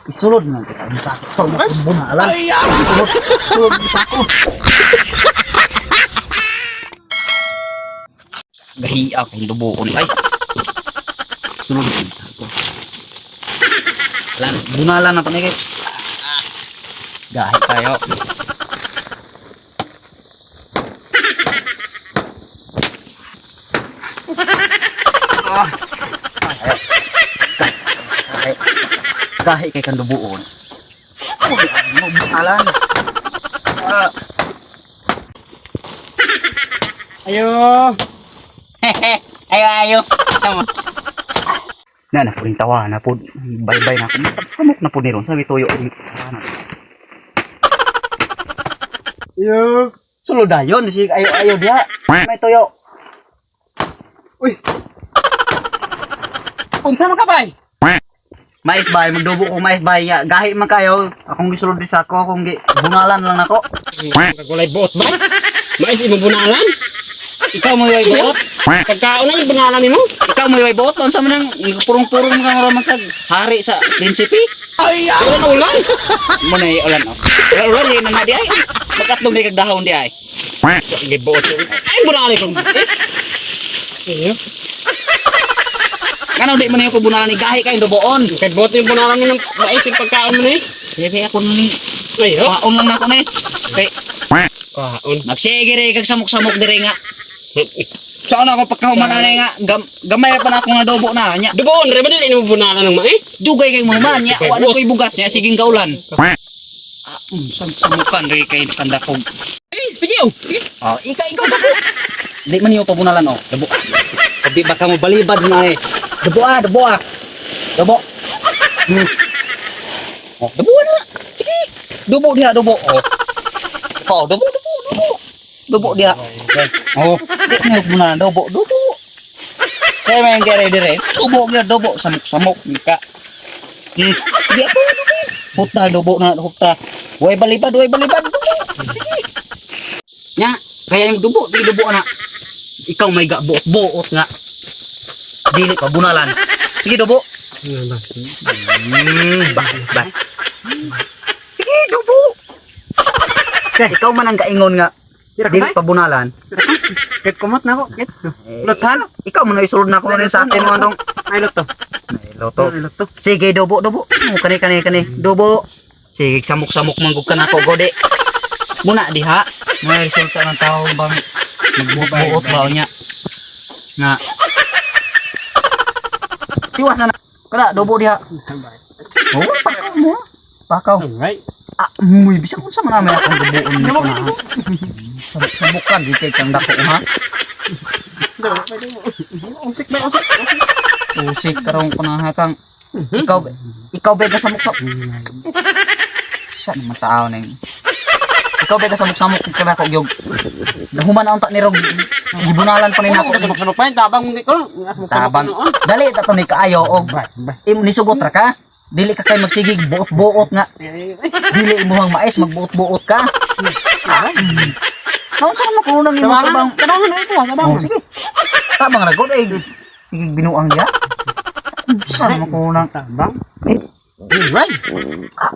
Isulod na kita ang sako. Bunalan. Sulod ang sako. Gahiya kang dubuon ay. Sulod ang sako. Bunalan na panigay. Gahi tayo. Gahi kay kang dubuon. Bunalan. Ayo. Ayo. Sama. Na po rin tawa na po. Bye-bye na po. Samok na po ni Ron. Sabi tuyo. Yo, sulod dayon si ayo dia. May toyo. Uy. Unsa man ka bay? Mais bay, magdubo ko mais bay. Gahi man kayo. Akong gisulod di sako. Akong bungalan lang nako. Kagulay buot bay. Mais imo bunalan. Ikaw mo yoy buot. Pagkaon na yung bunalan nimo. Ikaw mo yoy buot. Unsa man nang purong-purong kang ora magkag hari sa prinsipe. Ay, ulan. Mo na ulan oh. Ulan yun na di ay. Magkatlong di kag dahon di ay. Sige buot. Ay bunalan ko. Iyo. Ngano di man yung bunalan ni gahi kay duboon. Kay buot yung bunalan nimo mais yung pagkaon mo ni. Kaya ako ni Ayo. kaon lang nako ni. Kay Kaon. nagsige re kag samok-samok dire nga. Saan ako pagkahuman ani nga gamay pa na akong adobo na nya. Duboon, re ba dili mo bunalan ng mais? Dugay kay mahuman nya wa na koy bugas nya siging kaulan. Samukan re kay kandakog. Sige oh. Sige. Oh, ikaw dabo. Di man niyo pabunalan oh. Dabo. Kabi baka mo balibad na eh. Dabo. Dabo. Oh, dabo na. Sige. Dabo dia dabo. Oh. Oh, dabo. Dabo dia. Oh, di niyo pabunalan dabo. Saya main kere dire. Dabo samuk-samuk nika. Di ako dabo. Huta dabo na huta. Way balibad dabo. Sige. Nya, kaya yung dubo, sige dubo na. Ikaw may buot nga. Dili pa bunalan. Sige dubo. Ba. Sige dubo. Ikaw man ang kaingon nga. Dili pa bunalan. Ket kumot na ko. Ket. Luthan. Ikaw man isulod na ko rin sa akin mo anong. Ay luto. Loto. Sige dubo. Kani. Dubo. Sige samok-samok manggug ka na ko gode. Muna diha. May resulta ng tao bang magbubuot ba niya nga tiwas na kada dobo diha. Oh, pakaw. Alright. Muy bisa kun sa man may akong dubuon mo na. Sabukan di kay kang dako ha. Usik. Usik karong kunahakang ikaw ba ka samok. Saan man tao na yun? Ikaw ba ka samok-samok ka ko gyud. Nahuman na unta ni Rog. Gibunalan pa ni nako. Samok-samok pa tabang hindi ko. Tabang. Dali ta to ni kaayo og nisugot ra ka. Dili ka kay magsigig buot-buot nga. Dili imuhang mais magbuot-buot ka. Naon sa mo kuno nang imong tabang. Tabangan na ito, tabang. Oh, sige. Tabang ra gud ay. Sige binuang dia. Saan mo kuno nang Tabang. Right.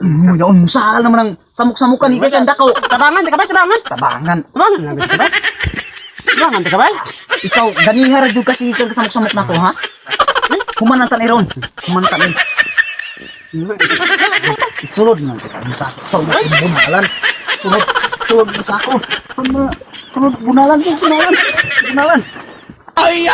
Muyon sa naman ang samok-samukan ni kay dako. Tabangan, di ka ba? Tabangan. Tabangan. Tabangan na ba? Tabangan, di ka ba? Ikaw ganiha ra jud kasi kag samok-samok nako ha. Human ta ni Ron. Human ta ni. Sulod na kita sa bunalan. Sulod sa ako. Sulod bunalan. Ay!